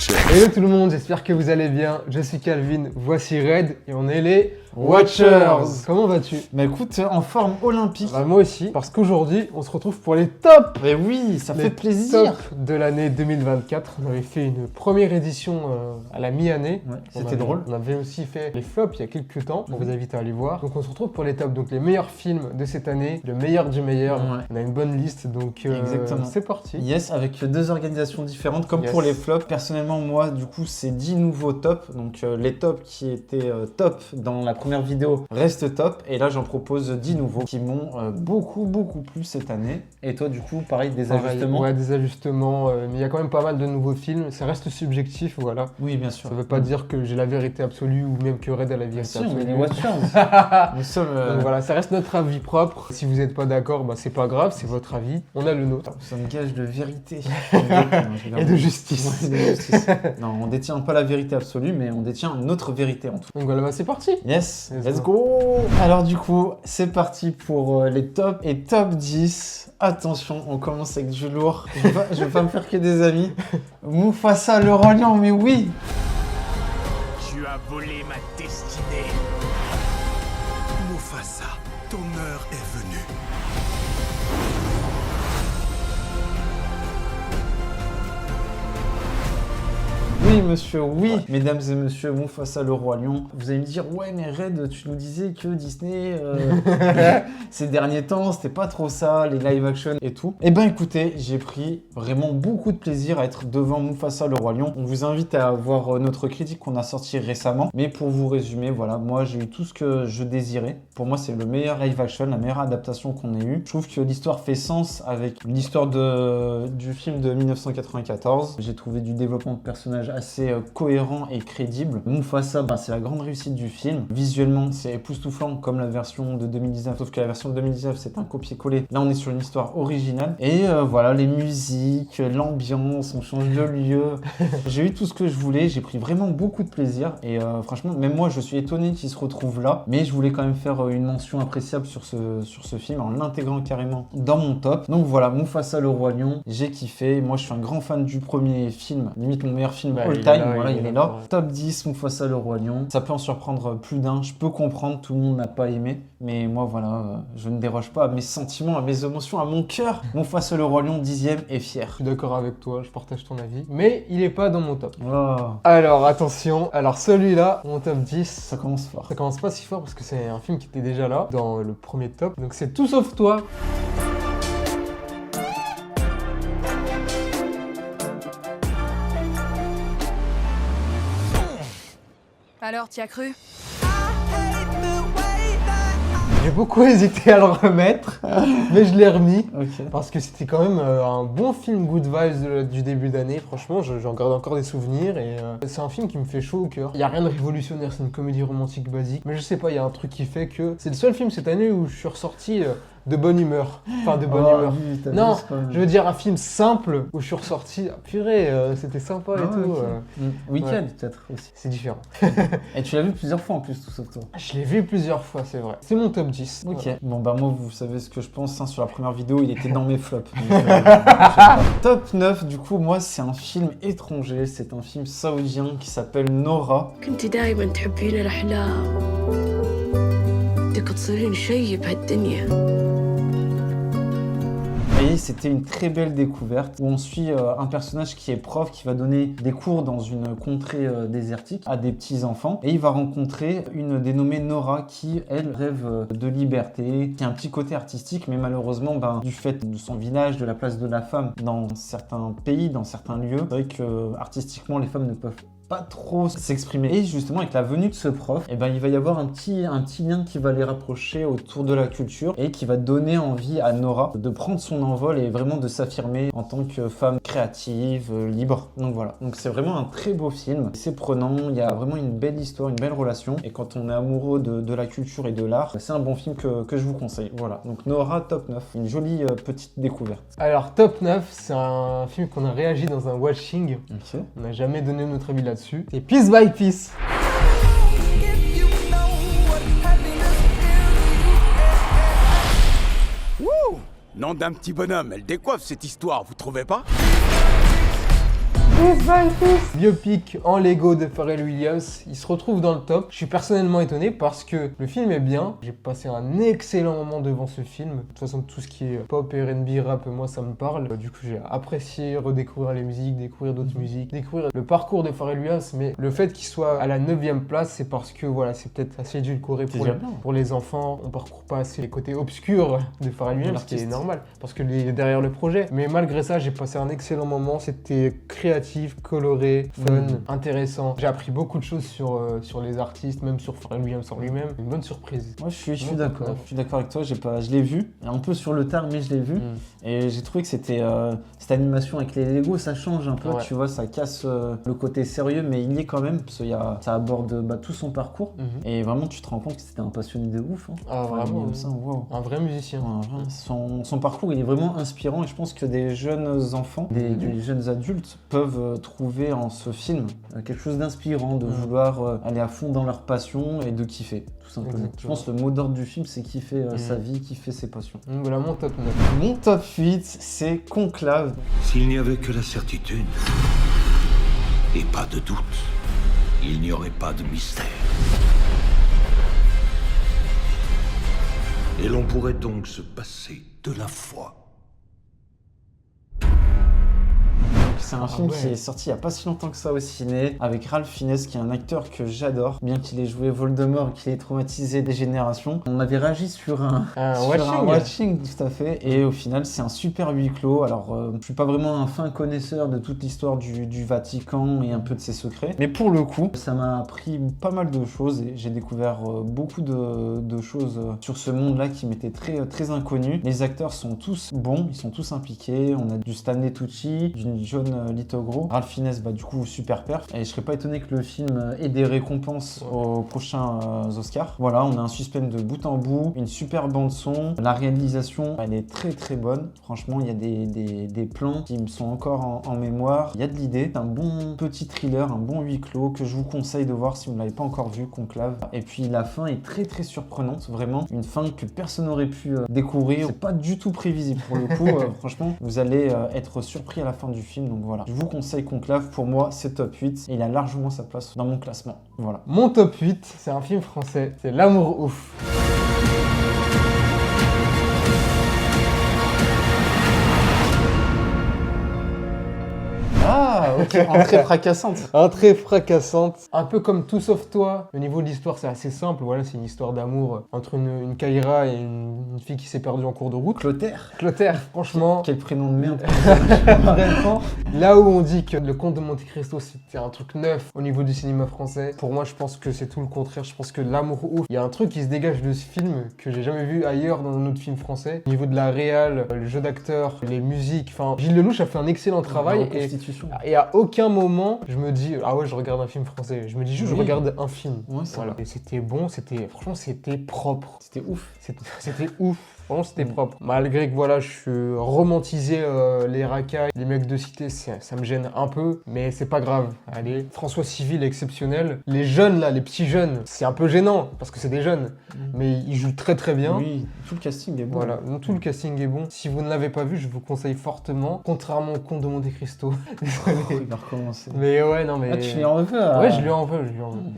Watchers. Hello tout le monde, j'espère que vous allez bien. Je suis Calvin, voici Red et on est les Watchers. Comment vas-tu? Bah écoute, en forme olympique. Bah, moi aussi, parce qu'aujourd'hui, on se retrouve pour les tops. Mais oui, ça Les fait plaisir. tops de l'année 2024. On avait fait une première édition à la mi-année. Ouais, On c'était avait- drôle. On avait aussi fait les flops il y a quelques temps. On vous invite à aller voir. Donc on se retrouve pour les tops. Donc les meilleurs films de cette année, le meilleur du meilleur. Ouais. On a une bonne liste, donc Exactement. c'est parti. Yes, avec deux organisations différentes, comme Yes. pour les flops. Personnellement, moi, du coup, c'est 10 nouveaux tops. Donc, les tops qui étaient top dans la première vidéo restent top. Et là, j'en propose 10 nouveaux qui m'ont beaucoup plu cette année. Et toi, du coup, pareil, des Pareil, ajustements. Ouais, des ajustements. Mais il y a quand même pas mal de nouveaux films. Ça reste subjectif, voilà. Oui, bien sûr. Ça veut pas dire que j'ai la vérité absolue ou même que Red a la Bien vérité sûr, mais absolue. les Watchers. Nous sommes, Donc voilà, ça reste notre avis propre. Si vous n'êtes pas d'accord, bah, c'est pas grave, c'est votre avis. On a le nôtre. nous sommes gages de vérité. Et de justice. Ouais, de justice. Non, on détient pas la vérité absolue, mais on détient notre vérité en tout. Donc voilà, bah, c'est parti. Yes, Let's let's go. Alors du coup, c'est parti pour les tops et top 10. Attention, on commence avec du lourd. Je vais pas me faire que des amis. Mufasa le roi lion, mais oui. Tu as volé ma destinée. Mufasa, ton heure est venue. Oui monsieur, oui. Mesdames et messieurs, Mufasa le roi lion. Vous allez me dire, ouais mais Red, tu nous disais que Disney, ces derniers temps, c'était pas trop ça, les live action et tout. Eh ben écoutez, j'ai pris vraiment beaucoup de plaisir à être devant Mufasa le roi lion. On vous invite à voir notre critique qu'on a sorti récemment. Mais pour vous résumer, voilà, moi j'ai eu tout ce que je désirais. Pour moi, c'est le meilleur live action, la meilleure adaptation qu'on ait eue. Je trouve que l'histoire fait sens avec l'histoire du film de 1994. J'ai trouvé du développement de personnages assez cohérent et crédible. Mufasa, bah, c'est la grande réussite du film. Visuellement, c'est époustouflant comme la version de 2019, sauf que la version de 2019, c'est un copier-coller. Là, on est sur une histoire originale. Et voilà, les musiques, l'ambiance, on change de lieu. J'ai eu tout ce que je voulais, j'ai pris vraiment beaucoup de plaisir. Et franchement, même moi, je suis étonné qu'il se retrouve là. Mais je voulais quand même faire une mention appréciable sur ce film en l'intégrant carrément dans mon top. Donc voilà, Mufasa le roi lion, j'ai kiffé. Moi, je suis un grand fan du premier film, limite mon meilleur film Bah, all il est time. là, Voilà, il il est est là. là. Top 10, Mufasa le roi lion. Ça peut en surprendre plus d'un. Je peux comprendre, tout le monde n'a pas aimé. Mais moi, voilà, je ne déroge pas à mes sentiments, à mes émotions, à mon cœur. Mufasa le roi lion, 10e et fier. Je suis d'accord avec toi, je partage ton avis. Mais il est pas dans mon top. Oh, Alors attention, alors celui-là, mon top 10. ça commence fort. Ça commence pas si fort parce que c'est un film qui était déjà là dans le premier top. Donc c'est Tout sauf toi. Alors, t'y as cru? J'ai beaucoup hésité à le remettre, mais je l'ai remis. Ok. Parce que c'était quand même un bon film good vibes du début d'année. Franchement, j'en garde encore des souvenirs et c'est un film qui me fait chaud au cœur. Il n'y a rien de révolutionnaire, c'est une comédie romantique basique. Mais je sais pas, il y a un truc qui fait que c'est le seul film cette année où je suis ressorti de bonne humeur. Enfin, de bonne humeur. Oui, t'as Non, vu, c'est pas- je veux dire un film simple où je suis ressorti. Ah, purée, c'était sympa et Ah, tout. ok. Week-end ouais. peut-être aussi. C'est différent. Et tu l'as vu plusieurs fois en plus, tout sauf toi. Je l'ai vu plusieurs fois, c'est vrai. C'est mon top 10. Ok. Voilà. Bon bah moi vous savez ce que je pense, hein, sur la première vidéo il était dans mes flops. Donc, je sais pas. Top 9 du coup moi c'est un film étranger, c'est un film saoudien qui s'appelle Nora. كنت دايما تحبين الأحلام بدك تصيرين شي بهالدنيا Et c'était une très belle découverte où on suit un personnage qui est prof, qui va donner des cours dans une contrée désertique à des petits enfants. Et il va rencontrer une dénommée Nora qui, elle, rêve de liberté, qui a un petit côté artistique, mais malheureusement, ben, du fait de son village, de la place de la femme dans certains pays, dans certains lieux, c'est vrai que artistiquement, les femmes ne peuvent pas trop s'exprimer. Et justement, avec la venue de ce prof, eh ben, il va y avoir un petit lien qui va les rapprocher autour de la culture et qui va donner envie à Nora de prendre son envol et vraiment de s'affirmer en tant que femme créative, libre. Donc voilà. Donc c'est vraiment un très beau film. C'est prenant, il y a vraiment une belle histoire, une belle relation. Et quand on est amoureux de la culture et de l'art, c'est un bon film que je vous conseille. Voilà. Donc Nora, top 9. Une jolie petite découverte. Alors, top 9, c'est un film qu'on a réagi dans un watching. Ok. On n'a jamais donné notre avis là-dessus. C'est Piece by Piece. Nom d'un petit bonhomme, elle décoiffe cette histoire, vous trouvez pas? Biopic en Lego de Pharrell Williams, il se retrouve dans le top. Je suis personnellement étonné parce que le film est bien. J'ai passé un excellent moment devant ce film. De toute façon, tout ce qui est pop, R&B, rap, moi ça me parle. Du coup, j'ai apprécié redécouvrir les musiques, découvrir d'autres musiques, découvrir le parcours de Pharrell Williams. Mais le fait qu'il soit à la 9e place, c'est parce que voilà, c'est peut-être assez édulcoré pour les enfants. On parcourt pas assez les côtés obscurs de Pharrell Williams, ce qui est normal parce qu'il est derrière le projet. Mais malgré ça, j'ai passé un excellent moment. C'était créatif, coloré, fun, intéressant. J'ai appris beaucoup de choses sur les artistes, même sur Pharrell Williams en lui-même. Une bonne surprise. Moi, je suis d'accord. Je suis d'accord avec toi. Je l'ai vu, un peu sur le tard, mais je l'ai vu. Et j'ai trouvé que c'était cette animation avec les Lego, ça change un peu. Tu vois, ça casse le côté sérieux, mais il y est quand même parce que ça aborde tout son parcours. Et vraiment, tu te rends compte que c'était un passionné de ouf. Ah, vraiment. Un vrai musicien. Son parcours, il est vraiment inspirant et je pense que des jeunes enfants, des jeunes adultes peuvent trouver en ce film quelque chose d'inspirant, de vouloir aller à fond dans leur passion et de kiffer, tout simplement. Exactement. Je pense que le mot d'ordre du film, c'est kiffer sa vie, kiffer ses passions. Voilà mon top 9. Mon top 8, c'est Conclave. S'il n'y avait que la certitude et pas de doute, il n'y aurait pas de mystère. Et l'on pourrait donc se passer de la foi. C'est un film qui est sorti il n'y a pas si longtemps que ça au ciné, avec Ralph Fiennes, qui est un acteur que j'adore, bien qu'il ait joué Voldemort et qu'il ait traumatisé des générations. On avait réagi sur un watching, tout à fait, et au final, c'est un super huis clos. Alors, je suis pas vraiment un fin connaisseur de toute l'histoire du Vatican et un peu de ses secrets, mais pour le coup, ça m'a appris pas mal de choses et j'ai découvert beaucoup de choses sur ce monde-là qui m'étaient très, très inconnus. Les acteurs sont tous bons, ils sont tous impliqués. On a du Stanley Tucci, d'une John Lithgow, Ralph Fiennes, du coup super perf, et je serais pas étonné que le film ait des récompenses aux prochains Oscars. Voilà, on a un suspense de bout en bout, une super bande son, la réalisation elle est très très bonne, franchement il y a des plans qui me sont encore en mémoire, il y a de l'idée, c'est un bon petit thriller, un bon huis clos que je vous conseille de voir si vous ne l'avez pas encore vu, Conclave. Et puis la fin est très très surprenante, vraiment une fin que personne n'aurait pu découvrir, c'est pas du tout prévisible pour le coup, franchement vous allez être surpris à la fin du film, donc voilà. Je vous conseille Conclave, pour moi c'est top 8 et il a largement sa place dans mon classement. Voilà. Mon top 8, c'est un film français, c'est L'amour ouf. Ah, ok, entrée fracassante. Entrée fracassante. Un peu comme Tout sauf toi. Au niveau de l'histoire, c'est assez simple. Voilà, c'est une histoire d'amour entre une Kaira et une fille qui s'est perdue en cours de route. Clotaire, franchement. Quel prénom de merde. Vraiment. Là où on dit que Le Comte de Monte Cristo, c'était un truc neuf au niveau du cinéma français, pour moi, je pense que c'est tout le contraire. Je pense que L'amour ouf, il y a un truc qui se dégage de ce film que j'ai jamais vu ailleurs dans un autre film français. Au niveau de la réal, le jeu d'acteur, les musiques, enfin, Gilles Lelouch a fait un excellent travail. Et à aucun moment, je me dis, ah ouais, je regarde un film français. Je me dis juste, je regarde un film. Ouais, voilà. Et c'était bon, franchement, c'était propre. C'était ouf. C'était ouf. Franchement, c'était propre. Malgré que voilà, je suis romantisé les racailles, les mecs de cité, ça me gêne un peu, mais c'est pas grave. Allez, François Civil exceptionnel. Les jeunes là, les petits jeunes, c'est un peu gênant parce que c'est des jeunes, mais ils jouent très très bien. Oui, tout le casting est bon. Voilà, tout le casting est bon. Si vous ne l'avez pas vu, je vous conseille fortement. Contrairement au Comte de Monte Cristo. Désolé. Il va recommencer. Mais ouais, non mais. Ah, tu l'as en veux Ouais, je lui en veux.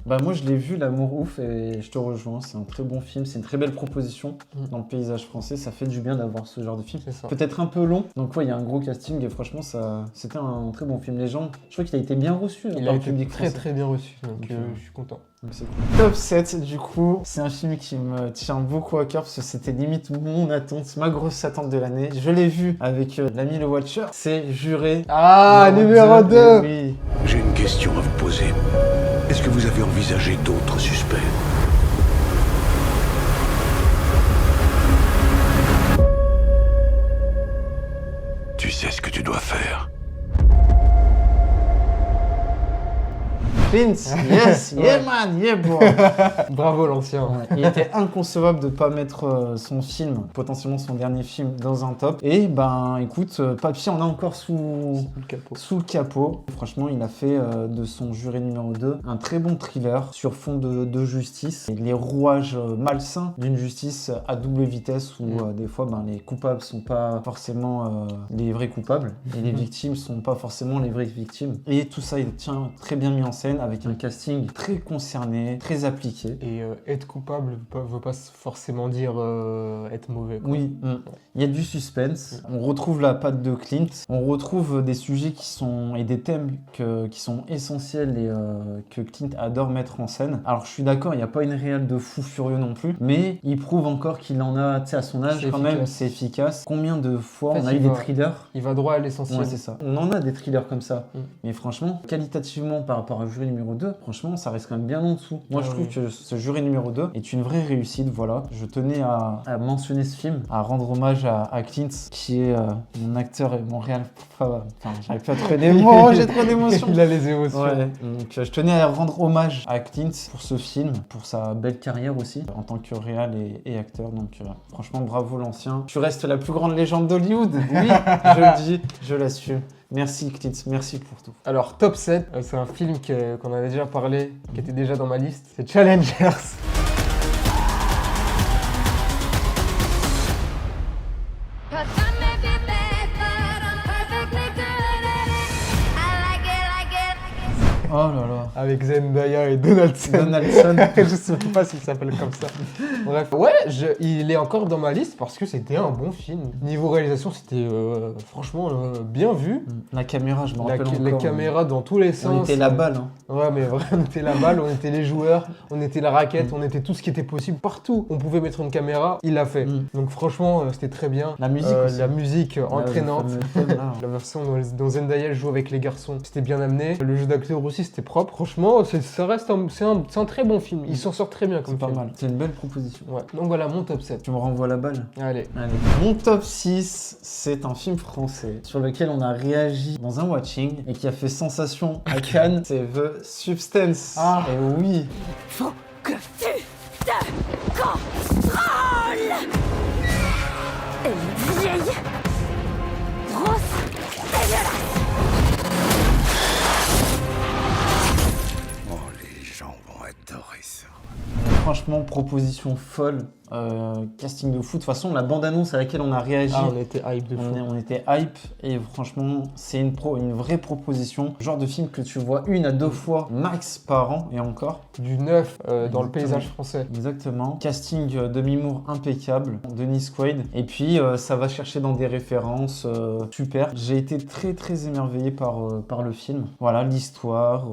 Bah moi je l'ai vu, L'amour ouf, et je te rejoins. C'est un très bon film, c'est une très belle proposition dans le paysage français. Ça fait du bien d'avoir ce genre de film. Peut-être un peu long, donc ouais, il y a un gros casting et franchement, c'était un très bon film. Les gens, je crois qu'il a été bien reçu. Il a été très très bien reçu, donc je suis content. C'est cool. Top 7, du coup, c'est un film qui me tient beaucoup à cœur parce que c'était limite mon attente, ma grosse attente de l'année. Je l'ai vu avec l'ami le Watcher, c'est Juré. Ah, numéro 2. Oui. J'ai une question à vous poser. Est-ce que vous avez envisagé d'autres suspects ? Tu sais ce que tu dois faire. Clint, yes, yeah man, yeah bro. Bravo l'ancien. Ouais, il était inconcevable de pas mettre son film, potentiellement son dernier film, dans un top. Et ben écoute, Papy en a encore sous le capot. Franchement, il a fait de son Juré numéro 2 un très bon thriller sur fond de justice. Et les rouages malsains d'une justice à double vitesse où des fois les coupables sont pas forcément les vrais coupables et les victimes sont pas forcément les vraies victimes. Et tout ça, il tient très bien mis en scène avec un casting très concerné, très appliqué. Et être coupable veut pas forcément dire être mauvais, quoi. Oui, il y a du suspense. On retrouve la patte de Clint. On retrouve des sujets et des thèmes qui sont essentiels et que Clint adore mettre en scène. Alors je suis d'accord, il n'y a pas une réelle de fou furieux non plus, mais il prouve encore qu'il en a, tu sais, à son âge quand même, c'est efficace. Combien de fois on a eu des thrillers? Il va droit à l'essentiel. Ouais, c'est ça. On en a des thrillers comme ça. Mais franchement, qualitativement par rapport à Juré numéro 2, franchement, ça reste quand même bien en dessous. Moi, je trouve que ce Juré numéro 2 est une vraie réussite, voilà. Je tenais à mentionner ce film, à rendre hommage à Clint, qui est mon acteur et mon réal... Enfin, j'arrive pas à trouver des mots, j'ai trop d'émotions. Il a les émotions. Ouais. Donc, je tenais à rendre hommage à Clint pour ce film, pour sa belle carrière aussi, en tant que réal et acteur. Donc, franchement, bravo l'ancien. Tu restes la plus grande légende d'Hollywood. Oui, je le dis, je l'assume. Merci Clint, merci pour tout. Alors, top 7, c'est un film qu'on avait déjà parlé, qui était déjà dans ma liste. C'est Challengers. Oh là là. Avec Zendaya et Donaldson. Je sais pas s'il s'appelle comme ça. Bref. Ouais, il est encore dans ma liste parce que c'était un bon film. Niveau réalisation, c'était franchement bien vu. La caméra, je me rappelle encore. La caméra dans tous les sens. On était la balle. Hein. Ouais, mais vraiment, on était la balle, on était les joueurs, on était la raquette, on était tout ce qui était possible. Partout, on pouvait mettre une caméra, il l'a fait. Donc franchement, c'était très bien. La musique aussi. La musique entraînante. La version dont Zendaya joue avec les garçons, c'était bien amené. Le jeu d'acteur aussi, c'était propre. Franchement, ça reste c'est un très bon film. Il s'en sort très bien comme film. film. Pas mal. C'est une belle proposition. Ouais. Donc voilà, mon top 7. Tu me renvoies la balle. Allez. Mon top 6, c'est un film français sur lequel on a réagi dans un watching et qui a fait sensation à Cannes. C'est The Substance. Ah. Et oui. Faut que tu te contrôles. Une vieille grosse dégueulasse. Oh, les gens vont adorer ça. Franchement, proposition folle. Casting de fou. De toute façon, la bande-annonce à laquelle on a réagi, on était hype de fou. On était hype et franchement, c'est une vraie proposition. Genre de film que tu vois 1 à 2 fois max par an et encore. Du neuf dans le paysage français. Exactement. Casting demi-mour impeccable, Denis Quaid. Et puis, ça va chercher dans des références super. J'ai été très émerveillé par le film. Voilà, l'histoire,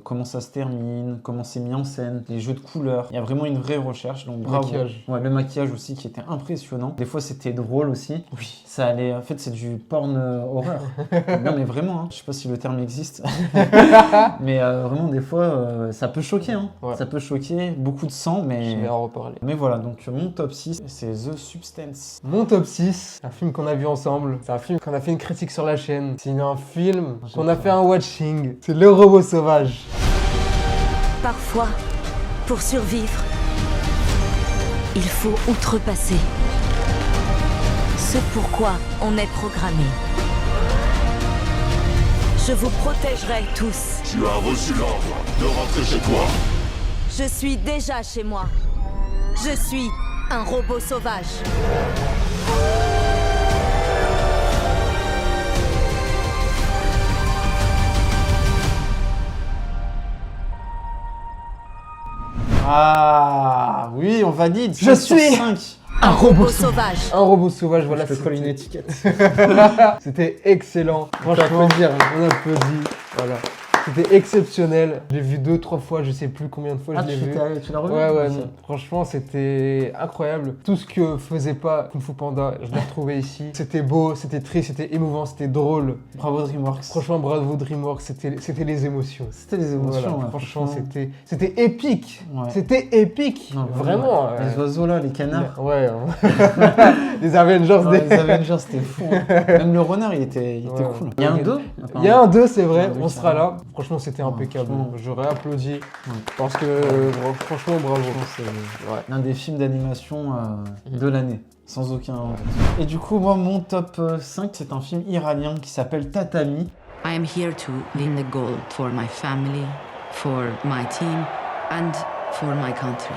comment ça se termine, comment c'est mis en scène, les jeux de couleurs. Il y a vraiment une vraie recherche. Donc bravo. Maquillage. Ouais, le maquillage aussi qui était impressionnant. Des fois c'était drôle aussi. Oui. Ça allait. En fait, c'est du porn horreur. Non mais vraiment, hein. Je sais pas si le terme existe. Mais vraiment des fois ça peut choquer. Hein. Ouais. Ça peut choquer. Beaucoup de sang, mais. Je vais en reparler. Mais voilà, donc mon top 6, c'est The Substance. Mon top 6, un film qu'on a vu ensemble. C'est un film qu'on a fait une critique sur la chaîne. C'est un film qu'on a fait un watching. C'est Le Robot Sauvage. Parfois, pour survivre, il faut outrepasser ce pourquoi on est programmé. Je vous protégerai tous. Tu as reçu l'ordre de rentrer chez toi. Je suis déjà chez moi. Je suis un robot sauvage. Ah oui, on valide. Je suis 5. Un robot sauvage. Un robot sauvage, voilà. Je te colle une étiquette. C'était excellent. Franchement, on applaudit. Voilà. C'était exceptionnel. J'ai vu 2-3 fois, je sais plus combien de fois je l'ai vu. Tu l'as revu? Ouais, non. Franchement, c'était incroyable. Tout ce que faisait pas Kung Fu Panda, je l'ai retrouvé ici. C'était beau, c'était triste, c'était émouvant, c'était drôle. Bravo DreamWorks. Franchement, bravo DreamWorks, c'était les émotions. C'était les émotions. Voilà, Ouais, franchement, c'était épique. Ouais. C'était épique. Non, vraiment. Les oiseaux là, les canards. Ouais. Les Avengers. Les Avengers, c'était fou. Hein. Même le renard, il était cool. Il y a un 2. Il y a un 2, c'est vrai. On sera là. Franchement, c'était impeccable. franchement. J'aurais applaudi parce que franchement, bravo. C'est Ouais. l'un des films d'animation de l'année, sans aucun doute. Et du coup, moi, mon top 5, c'est un film iranien qui s'appelle Tatami. I am here to win the gold for my family, for my team, and for my country.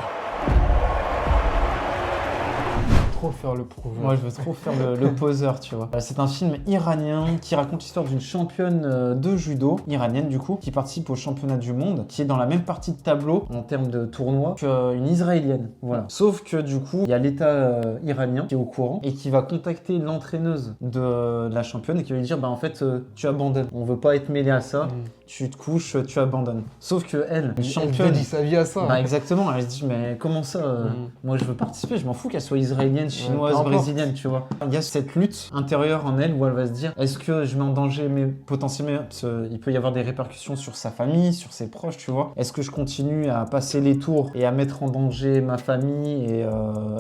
Trop faire le prouveur. Moi, je veux trop faire le poseur, tu vois. C'est un film iranien qui raconte l'histoire d'une championne de judo, iranienne du coup, qui participe au championnat du monde, qui est dans la même partie de tableau en termes de tournoi qu'une israélienne. Voilà. Sauf que du coup, il y a l'État iranien qui est au courant et qui va contacter l'entraîneuse de la championne et qui va lui dire bah en fait, tu abandonnes. On veut pas être mêlé à ça. Tu te couches, tu abandonnes. Sauf que elle, Elle championne. dédie sa vie à ça. Bah exactement, elle se dit mais comment ça moi je veux participer, je m'en fous qu'elle soit israélienne, chinoise, peu importe. brésilienne, tu vois. Il y a cette lutte intérieure en elle où elle va se dire est-ce que je mets en danger potentiellement, parce qu'il peut y avoir des répercussions sur sa famille, sur ses proches, tu vois. Est-ce que je continue à passer les tours et à mettre en danger ma famille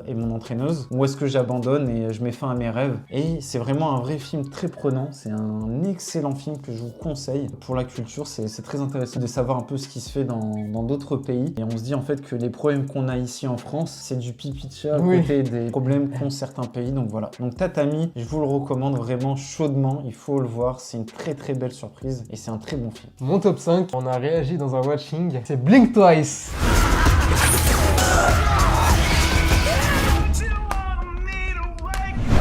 et mon entraîneuse, ou est-ce que j'abandonne et je mets fin à mes rêves? Et c'est vraiment un vrai film très prenant, c'est un excellent film que je vous conseille pour la culture. C'est très intéressant de savoir un peu ce qui se fait dans d'autres pays. Et on se dit en fait que les problèmes qu'on a ici en France, c'est du pipi de chat à côté des problèmes qu'ont certains pays. Donc voilà. Donc Tatami, je vous le recommande vraiment chaudement. Il faut le voir. C'est une très très belle surprise et c'est un très bon film. Mon top 5, on a réagi dans un watching, c'est Blink Twice.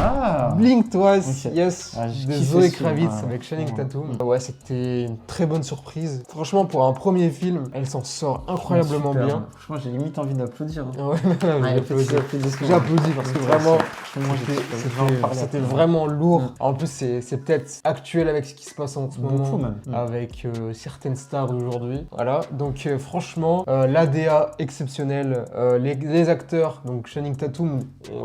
Ah Blink Twice, Ok. yes, Ah, j'ai de kiffé Zoé ce film, Kravitz ouais. avec Channing Ouais. Tatum. Ouais, c'était une très bonne surprise. Franchement, pour un premier film, elle s'en sort incroyablement Super. bien. Franchement, j'ai limite envie d'applaudir. Hein. Ouais, j'applaudis. J'applaudis parce que vraiment, c'était vraiment lourd. En plus, c'est peut-être actuel avec ce qui se passe en ce Beaucoup moment, même. avec certaines stars d'aujourd'hui. Voilà, donc franchement, l'ADA exceptionnelle, les acteurs, donc Channing Tatum,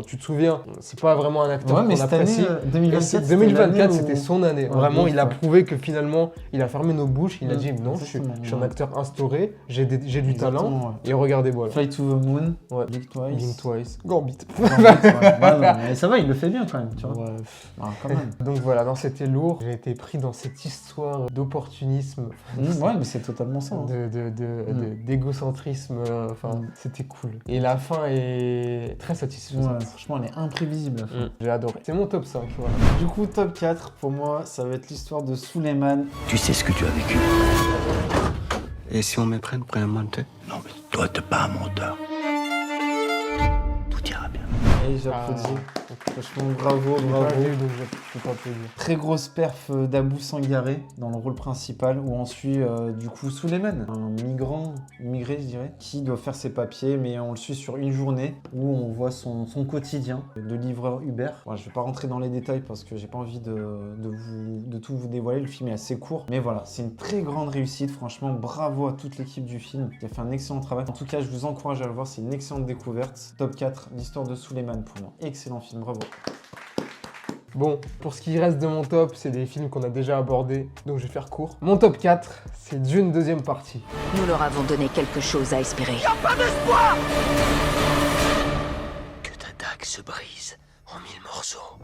tu te souviens, c'est pas vraiment un acteur Ouais, mais qu'on cette année, apprécie. 2024, 2024, c'était son année. Vraiment, oui, il a ouais. prouvé que finalement, il a fermé nos bouches. Il a dit non, je suis un ouais. acteur instauré, j'ai du talent. Exactement, ouais. Et regardez, voilà. Fly to the Moon, Ouais. Blink Twice. Blink Twice. Gambit. Bah non, mais ça va, il le fait bien quand même, tu vois. Ouais. Ah, quand même. Donc voilà, non, c'était lourd. J'ai été pris dans cette histoire d'opportunisme, Ouais, mais c'est totalement ça. Hein. d'égocentrisme. Enfin, c'était cool. Et la fin est très Ouais, satisfaisante. franchement, elle est imprévisible. la fin. J'ai adoré. C'est mon top 5. Voilà. Du coup, top 4, pour moi, ça va être l'histoire de Suleiman. Tu sais ce que tu as vécu. Et si on m'éprenne pour un menteur? Non, mais toi, t'es pas un menteur. Tout ira bien. Et j'applaudis. Franchement, bravo, J'ai bravo. pas vu, donc je peux pas te le dire. Très grosse perf d'Abou Sangaré dans le rôle principal, où on suit du coup Suleiman, un immigré je dirais, qui doit faire ses papiers, mais on le suit sur une journée où on voit son quotidien de livreur Uber. Voilà, je vais pas rentrer dans les détails parce que j'ai pas envie de tout vous dévoiler, le film est assez court, mais voilà, c'est une très grande réussite, franchement bravo à toute l'équipe du film qui a fait un excellent travail. En tout cas, je vous encourage à le voir, c'est une excellente découverte. Top 4, l'histoire de Suleiman pour moi, excellent film, bravo. Bon, pour ce qui reste de mon top, c'est des films qu'on a déjà abordés, donc je vais faire court. Mon top 4, c'est Dune deuxième partie. Nous leur avons donné quelque chose à espérer. Que ta dague se brise en 1000 morceaux.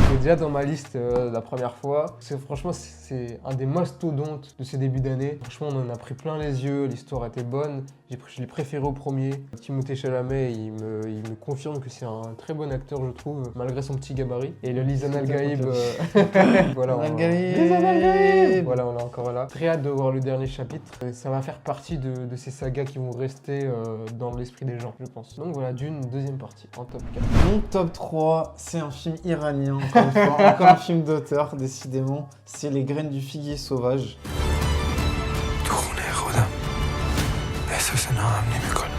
Il est déjà dans ma liste la première fois. Franchement, c'est un des mastodontes de ces débuts d'année. Franchement, on en a pris plein les yeux, l'histoire était bonne. Je l'ai préféré au premier. Timothée Chalamet, il me confirme que c'est un très bon acteur, je trouve, malgré son petit gabarit. Et le Lisan Al-Gaïb, voilà, Lisan Al-Gaïb, voilà, on est encore là. Très hâte de voir le dernier chapitre. Ça va faire partie de ces sagas qui vont rester dans l'esprit des gens, je pense. Donc voilà, Dune, deuxième partie, en top 4. Mon top 3, c'est un film iranien, encore une fois, encore un film d'auteur, décidément. C'est Les graines du figuier sauvage. تو خونه خودم احساس ناامنی میکنم.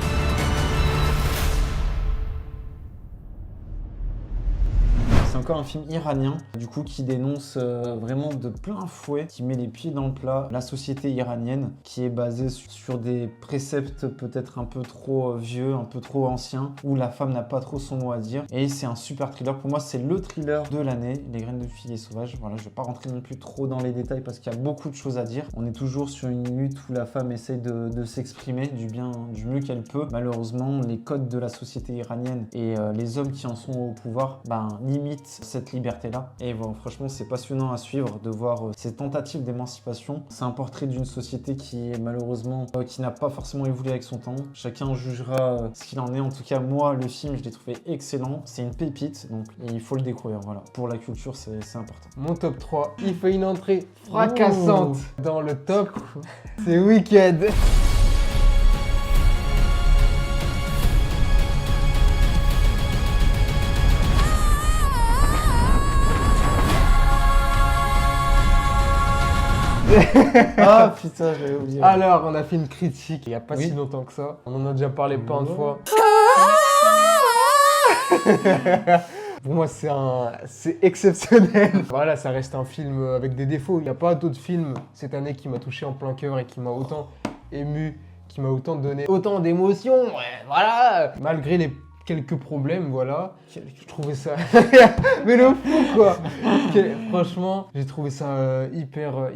C'est encore un film iranien, du coup, qui dénonce vraiment de plein fouet, qui met les pieds dans le plat la société iranienne, qui est basée sur des préceptes peut-être un peu trop vieux, un peu trop anciens, où la femme n'a pas trop son mot à dire. Et c'est un super thriller. Pour moi, c'est le thriller de l'année, Les graines de figuier sauvage. Voilà, je vais pas rentrer non plus trop dans les détails parce qu'il y a beaucoup de choses à dire. On est toujours sur une lutte où la femme essaye de s'exprimer du mieux qu'elle peut. Malheureusement, les codes de la société iranienne et les hommes qui en sont au pouvoir, limite cette liberté-là. Et bon, franchement, c'est passionnant à suivre de voir ces tentatives d'émancipation. C'est un portrait d'une société qui est malheureusement, qui n'a pas forcément évolué avec son temps. Chacun jugera ce qu'il en est. En tout cas, moi, le film, je l'ai trouvé excellent. C'est une pépite, donc il faut le découvrir. Voilà. Pour la culture, c'est important. Mon top 3, il fait une entrée fracassante dans le top. C'est Wicked. Ah putain, j'avais oublié. Alors, on a fait une critique il n'y a pas Oui. si longtemps que ça. On en a déjà parlé plein de fois. Pour moi, c'est exceptionnel. Voilà, ça reste un film avec des défauts. Il n'y a pas d'autres films cette année qui m'a touché en plein cœur et qui m'a autant ému, qui m'a autant donné autant d'émotions. Ouais, voilà. Malgré les quelques problèmes, voilà. Je trouvais ça... Mais le fou, quoi. Franchement, j'ai trouvé ça hyper...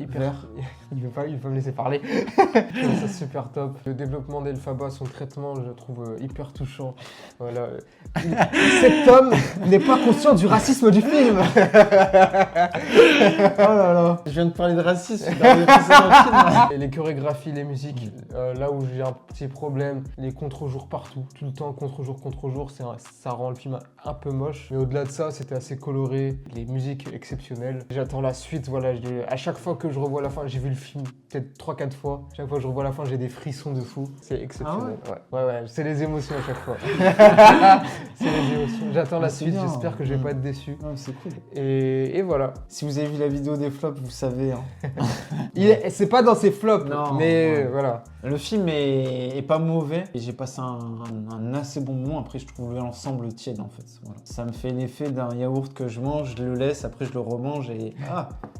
Il veut pas me laisser parler. Je trouve ça super top. Le développement d'Elphaba, son traitement, je le trouve hyper touchant. Voilà. Cet homme n'est pas conscient du racisme du film. Oh là là, je viens de parler de racisme dans le précédent film. Et les chorégraphies, les musiques, là où j'ai un petit problème, les contre-jours partout, tout le temps contre-jour, ça rend le film un peu moche. Mais au-delà de ça, c'était assez coloré, les musiques exceptionnelles. J'attends la suite, voilà, à chaque fois que je revois la fin, j'ai vu le film peut-être 3-4 fois. Chaque fois que je revois la fin, j'ai des frissons de fou. C'est exceptionnel. Ah ouais, c'est les émotions à chaque fois. C'est les émotions. J'attends la suite, j'espère que je vais pas être déçu. Ouais, c'est cool. Et voilà. Si vous avez vu la vidéo des flops, vous savez. Hein. C'est pas dans ses flops, non, mais ouais. voilà. Le film est pas mauvais et j'ai passé un assez bon moment. Après, je trouve l'ensemble tiède en fait. Voilà. Ça me fait l'effet d'un yaourt que je mange, je le laisse, après je le remange et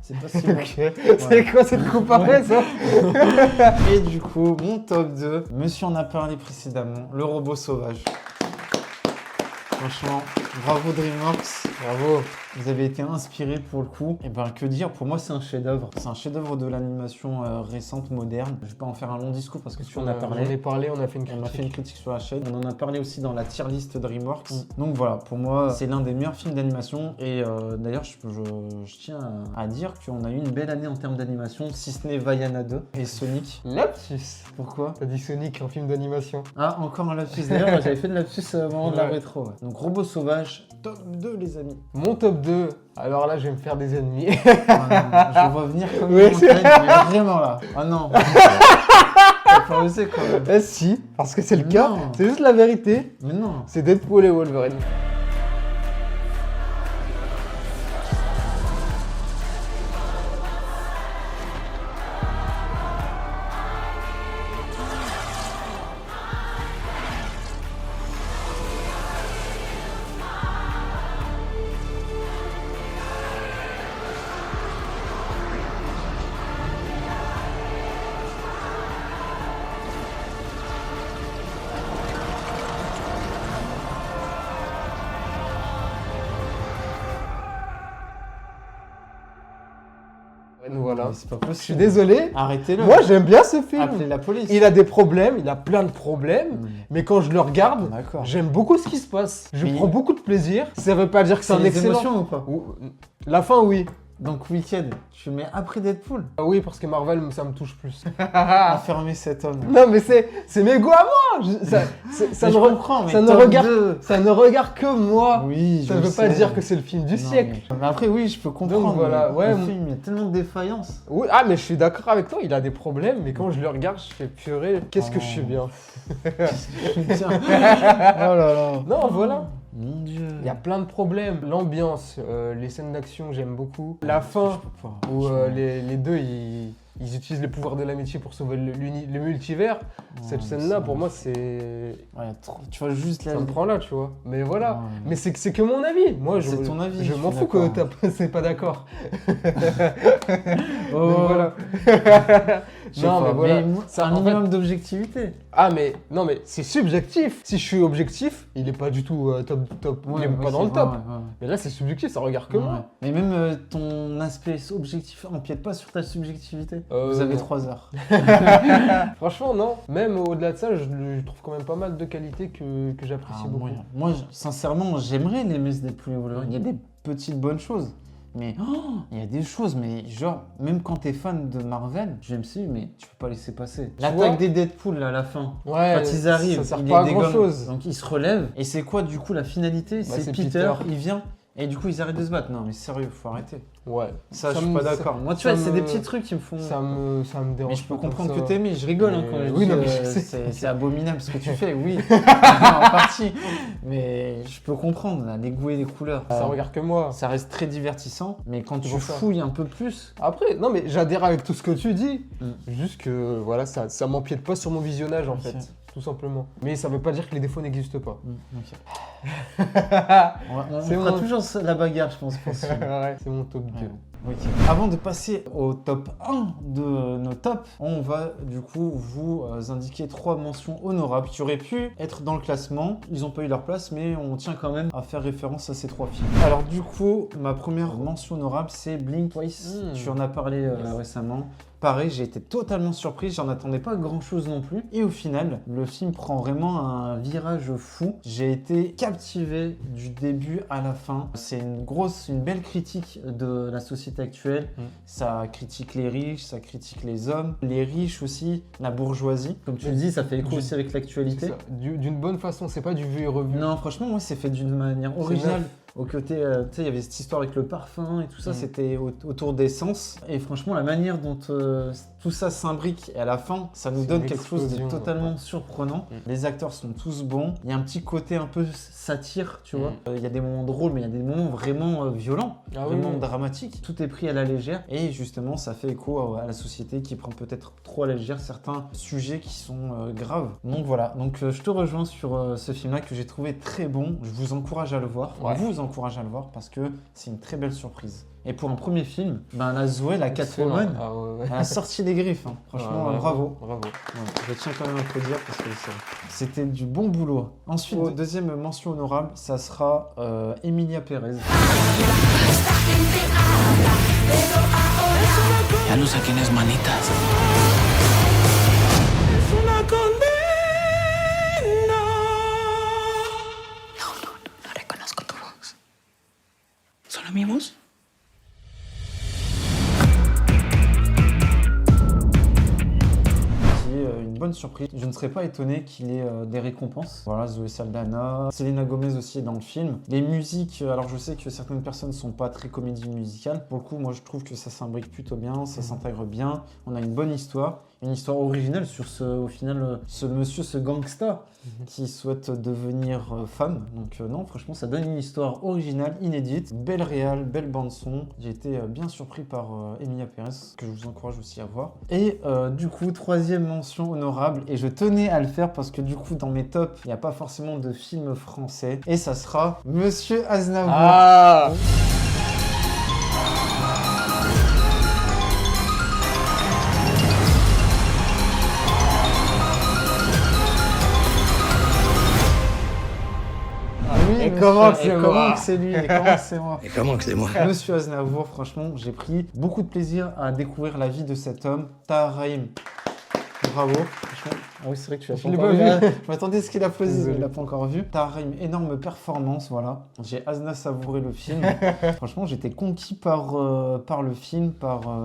c'est pas si bon. Okay. C'est quoi cette comparaison? Et du coup, mon top 2, monsieur en a parlé précédemment, le robot sauvage. Franchement, bravo DreamWorks, bravo. Vous avez été inspiré pour le coup. Et ben que dire, pour moi c'est un chef-d'œuvre. C'est un chef-d'œuvre de l'animation récente, moderne. Je vais pas en faire un long discours parce que tu en as parlé. On a fait une critique. On a fait une critique sur la chaîne. On en a parlé aussi dans la tier list DreamWorks. Donc voilà, pour moi c'est l'un des meilleurs films d'animation. Et d'ailleurs je tiens à dire qu'on a eu une belle année en termes d'animation, si ce n'est Vaiana 2 et Sonic. Lapsus. Pourquoi? T'as dit Sonic en film d'animation. Ah, encore un lapsus. D'ailleurs, j'avais fait de lapsus au moment de la rétro. Ouais. Donc Robot Sauvage, top 2 les amis. Mon top 2, alors là je vais me faire des ennemis. Je vois venir comme une montagne, mais vraiment là. Ah non. T'as pas osé quand même. Eh si, parce que c'est le cas. C'est juste la vérité. Mais non. C'est Deadpool et Wolverine. Voilà. C'est pas possible. Je suis désolé. Arrêtez-le. Moi j'aime bien ce film. Appelez la police. Il a des problèmes, il a plein de problèmes, mais quand je le regarde, j'aime beaucoup ce qui se passe. Je prends beaucoup de plaisir. Ça veut pas dire que c'est un excellent. Émotions ou pas? La fin, oui. Donc Wicked, tu mets après Deadpool? Ah oui, parce que Marvel, ça me touche plus. Enfermer cet homme. Non, mais c'est mes goûts à moi. Ça ne regarde que moi. Oui, ça ne veut pas dire que c'est le film du siècle. Mais après, oui, je peux comprendre. Donc, voilà, le film, il y a tellement de défaillances. Oui, ah, mais je suis d'accord avec toi, il a des problèmes, mais quand je le regarde, je fais purée, qu'est-ce que je suis bien. Oh là là. Non, voilà. Mon Dieu. Il y a plein de problèmes. L'ambiance, les scènes d'action, j'aime beaucoup. La fin, où les deux, ils utilisent le pouvoir de l'amitié pour sauver le multivers. Cette scène-là, pour moi, c'est... Ouais, tu vois, juste là... Ça me prend là, tu vois. Mais voilà. Mais c'est que mon avis. Moi, c'est ton avis. Je m'en fous que c'est pas d'accord. Oh. Voilà. Je sais Non, pas, mais voilà. un en fait- minimum d'objectivité. Ah, mais non, mais c'est subjectif. Si je suis objectif, il est pas du tout top. Il est pas dans le top. Mais là, c'est subjectif, ça regarde que moi. Mais même ton aspect objectif empiète pas sur ta subjectivité. Vous avez non. 3 heures. Franchement, non. Même au-delà de ça, je trouve quand même pas mal de qualités que j'apprécie beaucoup. Moi, sincèrement, j'aimerais l'aimer ce Deadpool et Wolverine. Il y a des petites bonnes choses. Mais il y a des choses, mais genre, même quand t'es fan de Marvel, du MCU, mais tu peux pas laisser passer. vois L'attaque des Deadpool là, à la fin, Ouais, quand ils arrivent, ça sert il pas à les dégomme. grand chose. Donc ils se relèvent. Et c'est quoi du coup la finalité? c'est C'est Peter, Peter. il vient. Et du coup, ils arrêtent de se battre. Non, mais sérieux, faut arrêter. Ouais. Ça, je suis pas d'accord. Moi, tu vois, c'est des petits trucs qui me font. Ça me dérange. Mais je peux pas tant comprendre ça. que t'aimes, je rigole hein, quand je Oui, dis, non, mais je sais. c'est abominable ce que tu fais, oui, en partie. Mais je peux comprendre, là, les goûts et les couleurs. Ça regarde que moi. Ça reste très divertissant, mais quand tu pour ça. fouilles un peu plus. Après, non, mais j'adhère avec tout ce que tu dis. Mm. Juste que, voilà, ça m'empiète pas sur mon visionnage, en Ok. fait. Tout simplement. Mais ça veut pas dire que les défauts n'existent pas. On C'est fera bon. toujours la bagarre, je pense, pour ce film. Ouais, c'est mon top 2. Ouais. Ok. Avant de passer au top 1 de nos tops, on va du coup vous indiquer 3 mentions honorables qui auraient pu être dans le classement. Ils n'ont pas eu leur place, mais on tient quand même à faire référence à ces 3 films. Alors du coup, ma première mention honorable, c'est Blink Twice. Tu en as parlé récemment. Pareil, j'ai été totalement surpris, j'en attendais pas grand chose non plus. Et au final, le film prend vraiment un virage fou. J'ai été captivé du début à la fin. C'est une belle critique de la société actuelle. Ça critique les riches, ça critique les hommes, les riches aussi, la bourgeoisie. Comme tu le dis, ça fait écho aussi avec l'actualité. D'une bonne façon, c'est pas du vu et revu. Non, franchement, moi, c'est fait d'une manière originale. Au côté, tu sais, il y avait cette histoire avec le parfum et tout ça, c'était autour d'essence. Et franchement, la manière dont tout ça s'imbrique et à la fin, ça nous donne quelque chose de totalement surprenant. Les acteurs sont tous bons. Il y a un petit côté un peu satire, tu vois. Il y a des moments drôles, mais il y a des moments vraiment violents, vraiment dramatiques. Tout est pris à la légère et justement, ça fait écho à la société qui prend peut-être trop à la légère certains sujets qui sont graves. Donc voilà, donc je te rejoins sur ce film-là que j'ai trouvé très bon. Je vous encourage à le voir. Ouais. Vous encourage à le voir parce que c'est une très belle surprise. Et pour un premier film, la Zoé, la Catwoman, elle a sorti les griffes. Hein. Franchement, bravo. Bravo. Ouais, je tiens quand même à te dire parce que c'était du bon boulot. Ensuite, deuxième mention honorable, ça sera Emilia Pérez. Ya no sé quién es Manitas. No reconozco tu voz. ¿Solo mi voz? Une bonne surprise. Je ne serais pas étonné qu'il ait des récompenses. Voilà, Zoé Saldana, Selena Gomez aussi est dans le film. Les musiques, alors je sais que certaines personnes ne sont pas très comédie musicale. Pour le coup, moi je trouve que ça s'imbrique plutôt bien, ça s'intègre bien. On a une bonne histoire. Une histoire originale sur au final, ce monsieur, ce gangsta qui souhaite devenir femme. Donc non, franchement, ça donne une histoire originale, inédite, belle réal, belle bande son. J'ai été bien surpris par Emilia Pérez, que je vous encourage aussi à voir. Et du coup, troisième mention honorable, et je tenais à le faire parce que du coup, dans mes tops, il n'y a pas forcément de film français, et ça sera Monsieur Aznavour. Ah Et monsieur, comment et que moi. c'est lui? Et comment que c'est moi? Et comment que c'est moi? Monsieur Aznavour, franchement, j'ai pris beaucoup de plaisir à découvrir la vie de cet homme, Tahar Rahim. Bravo, franchement. Ah oui, c'est vrai que tu l'as Je pas l'ai encore pas vu. vu. Je m'attendais à ce qu'il a posé, mais Désolé. il l'a pas encore vu. Tahar Rahim, énorme performance, voilà. J'ai Azna savouré le film. Franchement, j'étais conquis par le film,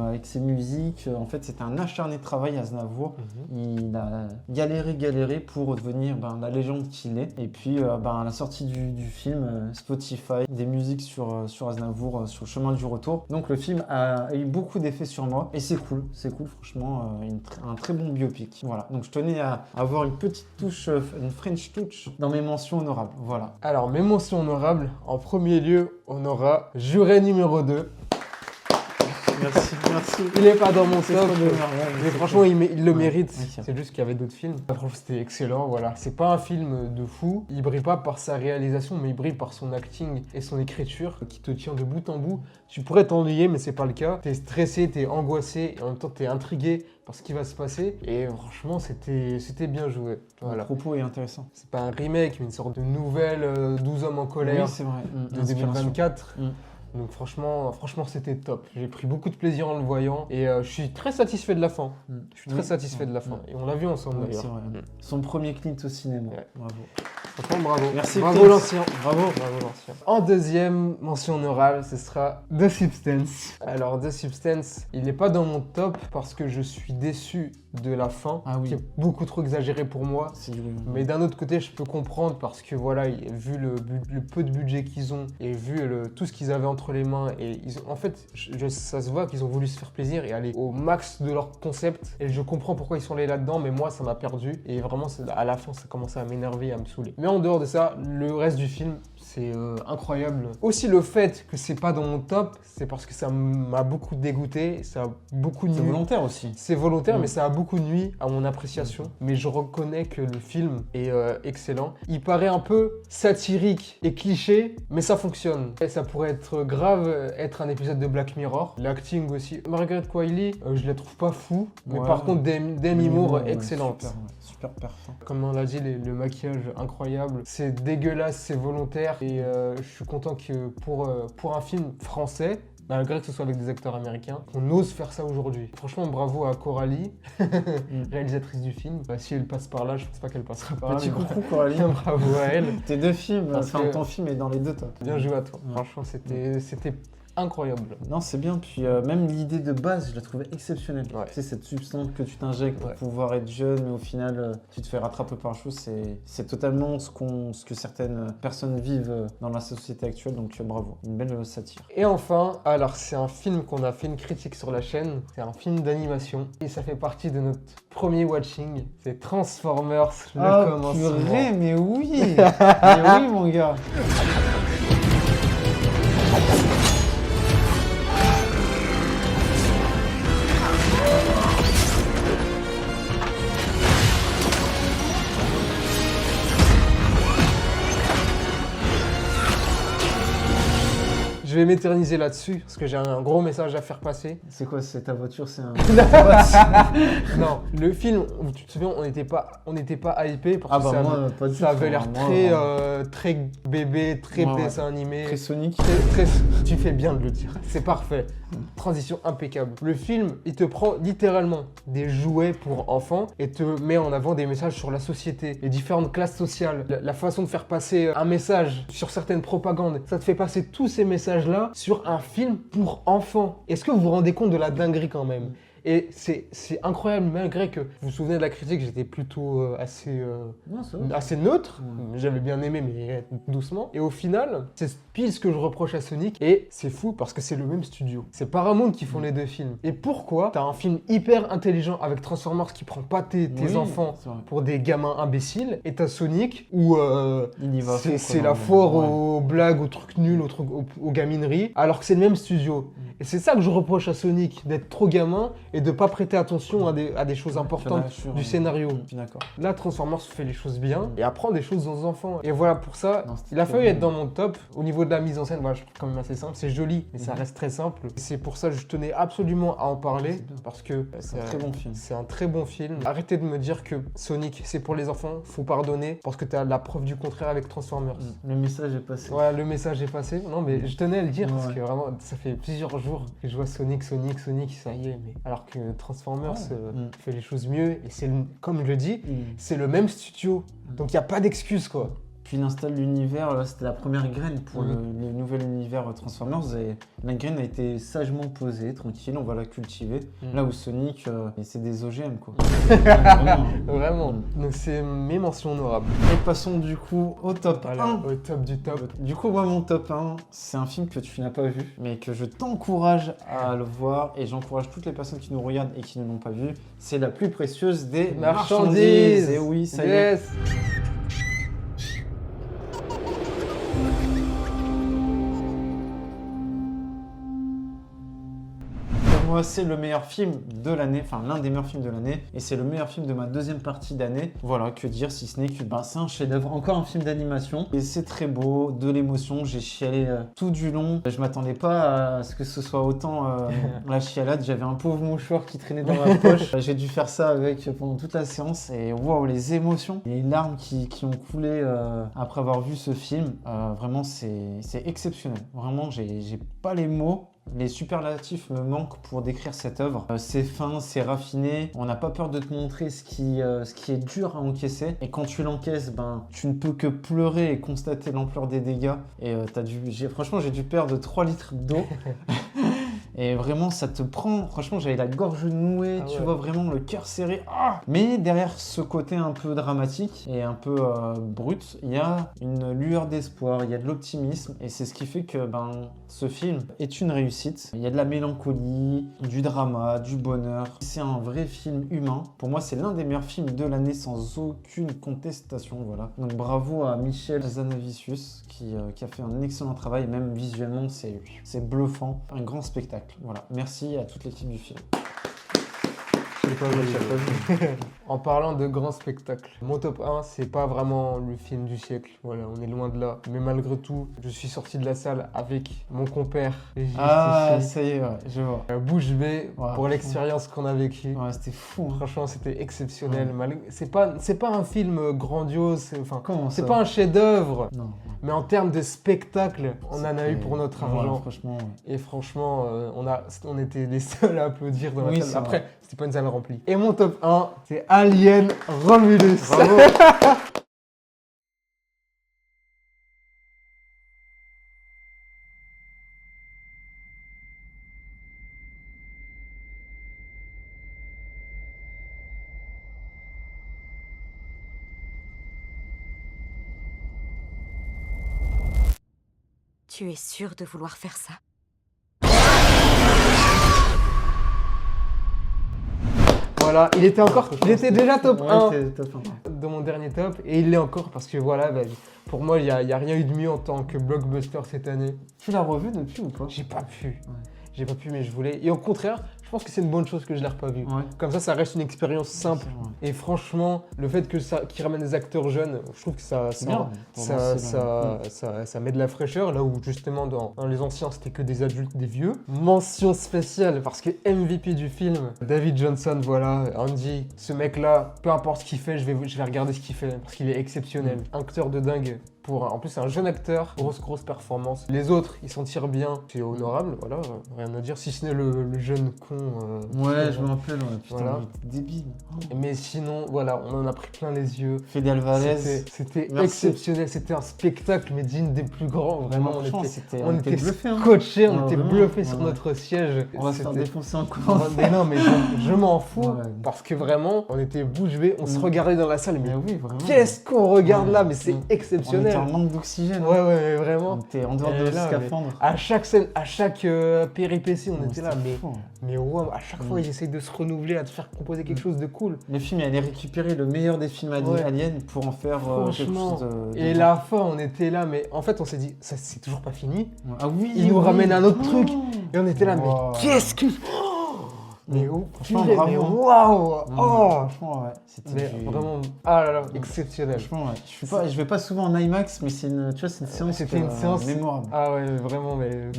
avec ses musiques. En fait, c'était un acharné de travail, Aznavour. Il a galéré pour devenir la légende qu'il est. Et puis, à la sortie du film, Spotify, des musiques sur Aznavour, sur le chemin du retour. Donc, le film a eu beaucoup d'effets sur moi. Et c'est cool, franchement, un très bon biopic. Voilà, donc je tenais à avoir une petite touche, une French touch dans mes mentions honorables. Voilà. Alors, mes mentions honorables, en premier lieu, on aura Juré numéro 2. merci. Il est pas dans mon C'est top, trop dommage, mais franchement, il le mérite. ok. C'est juste qu'il y avait d'autres films. Franchement, c'était excellent, voilà. C'est pas un film de fou. Il brille pas par sa réalisation, mais il brille par son acting et son écriture qui te tient de bout en bout. Tu pourrais t'ennuyer, mais c'est pas le cas. T'es stressé, t'es angoissé, et en même temps, t'es intrigué par ce qui va se passer. Et franchement, c'était bien joué. Le Voilà. propos est intéressant. C'est pas un remake, mais une sorte de nouvelle 12 hommes en colère Oui, c'est vrai. de Inspiration. 2024. Mm. Donc franchement, c'était top. J'ai pris beaucoup de plaisir en le voyant et je suis très satisfait de la fin. Je suis très Oui. satisfait de la fin. Et on l'a vu ensemble Ouais, d'ailleurs. c'est vrai. Son premier Clint au cinéma. Ouais. Bravo. Franchement, bravo. Merci, Bravo Clint. l'ancien. Bravo. Bravo l'ancien. En deuxième mention honorable, ce sera The Substance. Alors The Substance, il n'est pas dans mon top parce que je suis déçu de la fin, Ah oui. qui est beaucoup trop exagérée pour moi. C'est Mais d'un autre côté, je peux comprendre parce que voilà, vu le peu de budget qu'ils ont et vu tout ce qu'ils avaient entre les mains, et en fait, ça se voit qu'ils ont voulu se faire plaisir et aller au max de leur concept. Et je comprends pourquoi ils sont allés là-dedans, mais moi, ça m'a perdu. Et vraiment, à la fin, ça commençait à m'énerver et à me saouler. Mais en dehors de ça, le reste du film, c'est incroyable. Aussi, le fait que c'est pas dans mon top, c'est parce que ça m'a beaucoup dégoûté. Ça a beaucoup C'est nui. volontaire aussi. C'est volontaire, Mm. mais ça a beaucoup nuit à mon appréciation. Mais je reconnais que le film est excellent. Il paraît un peu satirique et cliché, mais ça fonctionne. Et ça pourrait être grave, être un épisode de Black Mirror. L'acting aussi. Margaret Qualley, je la trouve pas fou, mais Ouais. par contre, Demi Moore, excellente. Super parfait. Comme on l'a dit, le maquillage incroyable. C'est dégueulasse, c'est volontaire. Et je suis content que pour un film français, malgré que ce soit avec des acteurs américains, on ose faire ça aujourd'hui. Franchement, bravo à Coralie, réalisatrice du film. Si elle passe par là, je pense pas qu'elle passera par là. Petit mais coucou Coralie. bravo à elle. Tes deux films, Parce enfin que- ton film est dans les deux tops. Bien joué à toi. Ouais. Franchement, c'était incroyable. Non, c'est bien. Puis même l'idée de base, je la trouvais exceptionnelle. Ouais. Tu sais, cette substance que tu t'injectes pour Ouais. pouvoir être jeune, mais au final, tu te fais rattraper par chose. C'est totalement ce que certaines personnes vivent dans la société actuelle. Donc bravo, une belle satire. Et enfin, alors c'est un film qu'on a fait une critique sur la chaîne. C'est un film d'animation. Et ça fait partie de notre premier watching. C'est Transformers, le commencement. purée, mais oui. Mais oui, mon gars. Je vais m'éterniser là-dessus parce que j'ai un gros message à faire passer. C'est quoi, c'est ta voiture, c'est un... Non, le film, tu te souviens, on n'était pas hypé parce Ah que bah ça, moi, pas du ça tout. avait l'air Moi, très bébé, très Ouais, ouais. dessin animé. Très Sonic. Tu fais bien de le dire, c'est parfait. Transition impeccable. Le film, il te prend littéralement des jouets pour enfants et te met en avant des messages sur la société, les différentes classes sociales, la façon de faire passer un message sur certaines propagandes. Ça te fait passer tous ces messages-là sur un film pour enfants. Est-ce que vous vous rendez compte de la dinguerie quand même ? Et c'est incroyable, malgré que vous vous souvenez de la critique, j'étais plutôt Non, ça va. assez neutre. Ouais. J'avais bien aimé, mais doucement. Et au final, c'est pile ce que je reproche à Sonic. Et c'est fou parce que c'est le même studio. C'est Paramount qui font les deux films. Et pourquoi t'as un film hyper intelligent avec Transformers qui prend pas tes Oui, enfants c'est vrai. pour des gamins imbéciles, et t'as Sonic où Il y va à fond, c'est quoi, la dans- foire ouais. aux blagues, aux trucs nuls, aux gamineries, alors que c'est le même studio. Et c'est ça que je reproche à Sonic, d'être trop gamin et de pas prêter attention à des choses importantes du scénario. Je suis d'accord. Là, Transformers fait les choses bien et apprend des choses aux enfants. Et voilà, pour ça, Non, c'était il a trop fallu bien. être dans mon top. Au niveau de la mise en scène, voilà, je trouve quand même assez simple. C'est joli, mais ça reste très simple. C'est pour ça que je tenais absolument à en parler, C'est bien. parce que C'est un très bon film. c'est un très bon film. Arrêtez de me dire que Sonic, c'est pour les enfants, faut pardonner, parce que t'as la preuve du contraire avec Transformers. Le message est passé. Ouais, le message est passé. Non, mais je tenais à le dire, parce Ouais. que vraiment, ça fait plusieurs jours que je vois Sonic, ça y est. Mais alors que Transformers fait les choses mieux, et c'est, comme je dis, c'est le même studio. Donc il n'y a pas d'excuse, quoi. Puis il installe l'univers, là, c'était la première graine pour le nouvel univers Transformers, et la graine a été sagement posée, tranquille, on va la cultiver. Là où Sonic, c'est des OGM, quoi. Vraiment. Vraiment. Donc c'est mes mentions honorables. Et passons du coup au top Voilà, 1. au top du top. Du coup, moi, mon top 1, c'est un film que tu n'as pas vu, mais que je t'encourage à le voir, et j'encourage toutes les personnes qui nous regardent et qui ne l'ont pas vu. C'est La plus précieuse des marchandises. Et oui, ça y est. Yes. moi, c'est le meilleur film de l'année, enfin l'un des meilleurs films de l'année, et c'est le meilleur film de ma deuxième partie d'année. Voilà, que dire si ce n'est que c'est un chef-d'œuvre, encore un film d'animation, et c'est très beau, de l'émotion, j'ai chialé tout du long. Je m'attendais pas à ce que ce soit autant la chialade, j'avais un pauvre mouchoir qui traînait dans ma poche. J'ai dû faire ça avec pendant toute la séance, et waouh, les émotions, les larmes qui ont coulé après avoir vu ce film, vraiment c'est exceptionnel. Vraiment, j'ai pas les mots. Les superlatifs me manquent pour décrire cette œuvre. C'est fin, c'est raffiné. On n'a pas peur de te montrer ce qui est dur à encaisser. Et quand tu l'encaisses, ben, tu ne peux que pleurer et constater l'ampleur des dégâts. Et franchement, j'ai dû perdre 3 litres d'eau. Et vraiment, ça te prend. Franchement, j'avais la gorge nouée, tu vois, vraiment le cœur serré. Ah, mais derrière ce côté un peu dramatique et un peu brut, il y a une lueur d'espoir, il y a de l'optimisme. Et c'est ce qui fait que ce film est une réussite. Il y a de la mélancolie, du drama, du bonheur. C'est un vrai film humain. Pour moi, c'est l'un des meilleurs films de l'année sans aucune contestation. Voilà. Donc bravo à Michel Hazanavicius qui a fait un excellent travail. Même visuellement, c'est bluffant. Un grand spectacle. Voilà, merci à toute l'équipe du film. En parlant de grands spectacles, mon top 1, c'est pas vraiment le film du siècle. Voilà, on est loin de là. Mais malgré tout, je suis sorti de la salle avec mon compère. Ah, ça y est, ouais, je vois. Bouche bée pour l'expérience qu'on a vécue. Ouais, c'était fou. Hein. Franchement, c'était exceptionnel. C'est pas un film grandiose. C'est pas un chef-d'œuvre. Non. Mais en termes de spectacle, on en a eu pour notre argent. Franchement. Et franchement, on était les seuls à applaudir dans la salle. Après, c'était pas une salle remplie. Et mon top 1, c'est Alien Romulus. Bravo. Tu es sûr de vouloir faire ça? Voilà, il était déjà top 1 top 1 de mon dernier top, et il l'est encore parce que voilà, pour moi, il n'y a rien eu de mieux en tant que blockbuster cette année. Tu l'as revu depuis ou pas? J'ai pas pu. J'ai pas pu, mais je voulais. Et au contraire, je pense que c'est une bonne chose que je l'ai pas vu. Ouais. Comme ça reste une expérience simple. Et franchement, le fait qu'ils ramènent des acteurs jeunes, je trouve que ça met de la fraîcheur. Là où justement dans les anciens, c'était que des adultes, des vieux. Mention spéciale parce que MVP du film, David Johnson, voilà, Andy, ce mec-là, peu importe ce qu'il fait, je vais regarder ce qu'il fait parce qu'il est exceptionnel. Acteur de dingue. En plus, c'est un jeune acteur, grosse performance. Les autres, ils s'en tirent bien, c'est honorable, voilà, rien à dire, si ce n'est le jeune con. Ouais, je me rappelle, putain, voilà. Débile. Mais sinon, voilà, on en a pris plein les yeux. Fede Alvarez. C'était exceptionnel, c'était un spectacle, mais digne des plus grands, vraiment. On était bluffés, hein. scotchés, on était bluffés sur notre siège. On va se faire défoncer encore. Mais non, mais je m'en fous, parce que vraiment, on était bouche bée, on se regardait dans la salle, mais oui, vraiment. Qu'est-ce qu'on regarde là, mais c'est exceptionnel. En manque d'oxygène. Ouais, mais vraiment. On était en dehors de ce scaphandre. À chaque scène, à chaque péripétie, on était là. Fou. Mais wow, à chaque fois, ils essayent de se renouveler, à te faire composer quelque chose de cool. Le film, il allait récupérer le meilleur des films aliens pour en faire quelque chose de... Et la fin, on était là, mais en fait, on s'est dit, ça c'est toujours pas fini. Ah oui. Ils nous ramènent un autre truc. Et on était là, mais qu'est-ce que... Mais franchement, mais waouh! Franchement, ouais. C'était vraiment, ah là là, exceptionnel. Franchement, ouais. Je vais pas souvent en IMAX, mais c'est une séance. C'était une séance mémorable. Ah ouais, vraiment, mais.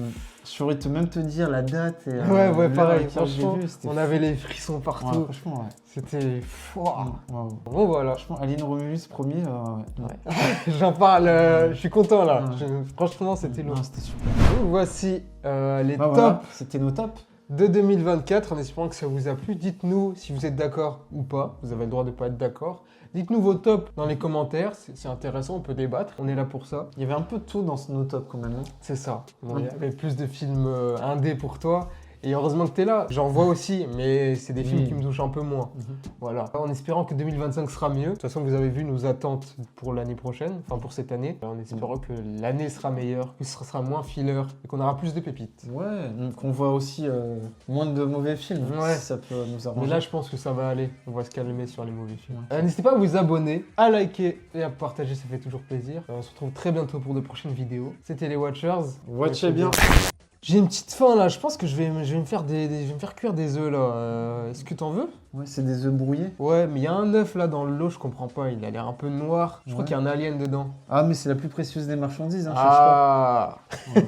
Je saurais même te dire la date. Et, ouais, pareil. Franchement, vu, on avait les frissons partout. Ouais, franchement, ouais. C'était fort. Bon, voilà. Franchement, Alien Romulus, premier. J'en parle, je suis content là. Franchement, c'était lourd. C'était super. Donc, voici les tops. Voilà. C'était nos tops de 2024, en espérant que ça vous a plu. Dites-nous si vous êtes d'accord ou pas. Vous avez le droit de ne pas être d'accord. Dites-nous vos tops dans les commentaires. C'est intéressant, on peut débattre. On est là pour ça. Il y avait un peu de tout dans nos tops quand même. C'est ça. Bon, il y avait plus de films indés pour toi. Et heureusement que tu es là. J'en vois aussi, mais c'est des films qui me touchent un peu moins. Voilà. En espérant que 2025 sera mieux. De toute façon, vous avez vu nos attentes pour l'année prochaine, enfin pour cette année. En espérant que l'année sera meilleure, que ce sera moins filler et qu'on aura plus de pépites. Ouais, qu'on voit aussi moins de mauvais films. Ouais. Ça peut nous arranger. Mais là, je pense que ça va aller. On va se calmer sur les mauvais films. N'hésitez pas à vous abonner, à liker et à partager, ça fait toujours plaisir. On se retrouve très bientôt pour de prochaines vidéos. C'était les Watchers. Watchez bien. J'ai une petite faim là, je pense que je vais me faire je vais me faire cuire des œufs là. Est-ce que t'en veux? Ouais, c'est des œufs brouillés. Ouais, mais il y a un œuf là dans le lot, je comprends pas, il a l'air un peu noir. Je crois Ouais. qu'il y a un alien dedans. Ah, mais c'est la plus précieuse des marchandises, hein, cherche pas. Ah